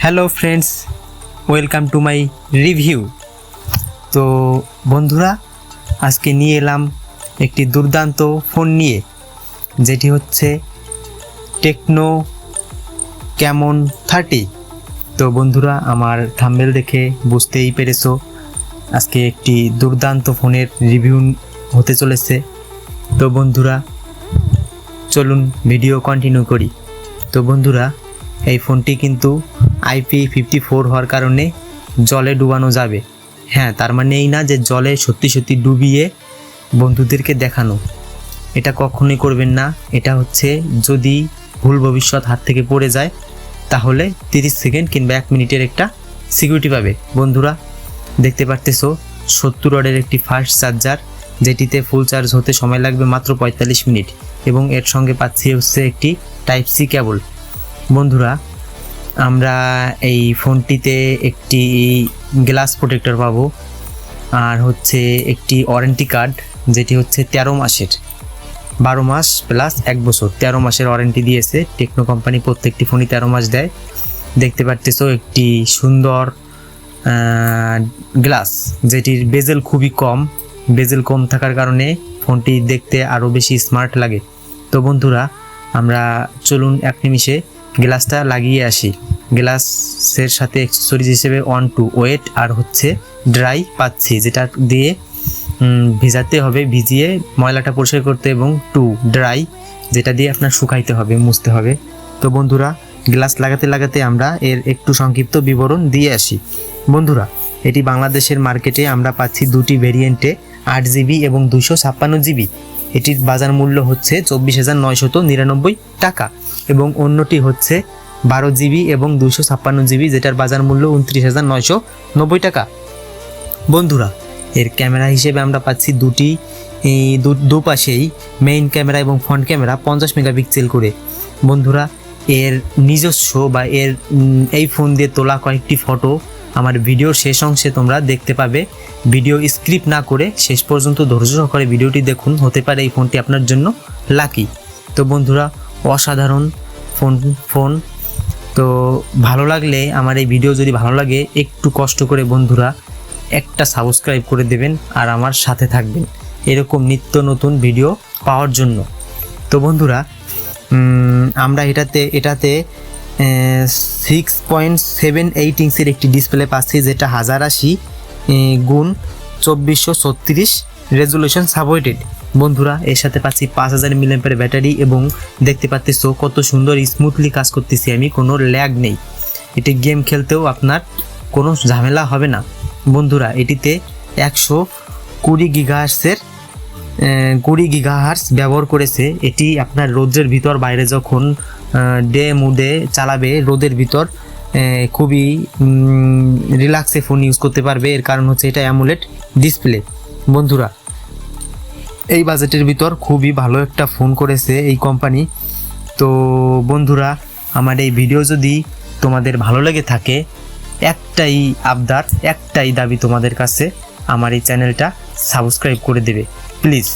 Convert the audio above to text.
Hello friends, welcome to my review. তো বন্ধুরা, আজকে নিয়ে এলাম একটি দুর্দান্ত ফোন নিয়ে, যেটি হচ্ছে টেকনো ক্যামন 30। তো বন্ধুরা, আমার থাম্বনেল দেখে বুঝতেই পেরেছো আজকে একটি দুর্দান্ত ফোনের রিভিউ হতে চলেছে। তো বন্ধুরা, চলুন ভিডিও কন্টিনিউ করি। তো বন্ধুরা, এই ফোনটি কিন্তু IP54 হওয়ার কারণে জলে ডুবানো যাবে। হ্যাঁ, তার মানে এই না যে জলে সত্যি সত্যি ডুবিয়ে বন্ধুদেরকে দেখানো, এটা কখনোই করবেন না। এটা হচ্ছে যদি ভুল ভবিষ্যৎ হাত থেকে পড়ে যায় তাহলে 30 সেকেন্ড কিংবা 1 মিনিটের একটা সিকিউরিটি পাবে। বন্ধুরা, দেখতে পারতেছো 70 ওয়াটের একটি ফাস্ট চার্জার, যেটিতে ফুল চার্জ হতে সময় লাগবে মাত্র 45 মিনিট, এবং এর সঙ্গে পাচ্ছি হচ্ছে একটি টাইপ সি কেবল। বন্ধুরা, আমরা এই ফোনটিতে একটি গ্লাস প্রোটেক্টর পাবো, আর হচ্ছে একটি ওয়ারেন্টি কার্ড, যেটি হচ্ছে 13 মাসের, 12 মাস প্লাস 1 বছর, 13 মাসের ওয়ারেন্টি দিয়েছে টেকনো কোম্পানি। প্রত্যেকটি ফোনই 13 মাস দেয়। দেখতে পারতেছো একটি সুন্দর গ্লাস, যেটির বেজেল খুবই কম। বেজেল কম থাকার কারণে ফোনটি দেখতে আরও বেশি স্মার্ট লাগে। তো বন্ধুরা, আমরা চলুন 1 নিমিষে গ্লাসটা লাগিয়ে আসি। গ্লাসের সাথে অ্যাক্সেসরিজ হিসেবে 1 2 ওয়েট আর হচ্ছে ড্রাই পাচ্ছি, যেটা দিয়ে ভিজাতে হবে, ভিজিয়ে ময়লাটা পরিষ্কার করতে, এবং 2 ড্রাই, যেটা দিয়ে আপনার শুকাইতে হবে, মুছতে হবে। তো বন্ধুরা, গ্লাস লাগাতে লাগাতে আমরা এর একটু সংক্ষিপ্ত বিবরণ দিয়ে আসি। বন্ধুরা, এটি বাংলাদেশের মার্কেটে আমরা পাচ্ছি দুটি ভেরিয়েন্টে, 8 জিবি এবং 256 জিবি। এটির বাজার মূল্য হচ্ছে 24,999 টাকা, এবং অন্যটি হচ্ছে 12 জিবি এবং 256 জিবি, যেটার বাজার মূল্য 29,990 টাকা। বন্ধুরা, এর ক্যামেরা হিসেবে আমরা পাচ্ছি দুপাশেই মেইন ক্যামেরা এবং ফ্রন্ট ক্যামেরা 50 মেগাপিক্সেল করে। বন্ধুরা, এর নিজস্ব বা এই ফোন দিয়ে তোলা কয়েকটি ফটো আমার ভিডিওর শেষ অংশে তোমরা দেখতে পাবে। ভিডিও স্ক্রিপ্ট না করে শেষ পর্যন্ত ধৈর্য সহকারে ভিডিওটি দেখুন, হতে পারে এই ফোনটি আপনার জন্য লাকি। তো বন্ধুরা, অসাধারণ ফোন। তো ভালো লাগলে, আমার এই ভিডিও যদি ভালো লাগে, একটু কষ্ট করে বন্ধুরা একটা সাবস্ক্রাইব করে দেবেন আর আমার সাথে থাকবেন এরকম নিত্য নতুন ভিডিও পাওয়ার জন্য। তো বন্ধুরা, আমরা এটাতে 6.78 ইঞ্চের একটি ডিসপ্লে পাচ্ছি, যেটা 1080x2436 রেজুলেশন সাপোর্টেড। বন্ধুরা, এর সাথে পাচ্ছি 5000 mAh ব্যাটারি, এবং দেখতে পাচ্তেছো কত সুন্দর স্মুথলি কাজ করতেছি আমি, কোনো ল্যাগ নেই। এটি গেম খেলতেও আপনার কোনো ঝামেলা হবে না। বন্ধুরা, এটিতে 120 গিগাহার্টজ ব্যবহার করেছে। এটি আপনার রোদের ভিতর বাইরে যখন ডে মুডে চালাবে, রোদের ভিতর খুবই রিল্যাক্সে ফোন ইউজ করতে পারবে। এর কারণ হচ্ছে এটা অ্যামোলেড ডিসপ্লে। বন্ধুরা, এই বাজেটের ভিতর খুবই ভালো একটা ফোন করেছে এই কোম্পানি। তো বন্ধুরা, আমার এই ভিডিও যদি তোমাদের ভালো লেগে থাকে, একটাই আবদার, একটাই দাবি তোমাদের কাছে, আমার এই চ্যানেলটা সাবস্ক্রাইব করে দেবে প্লিজ।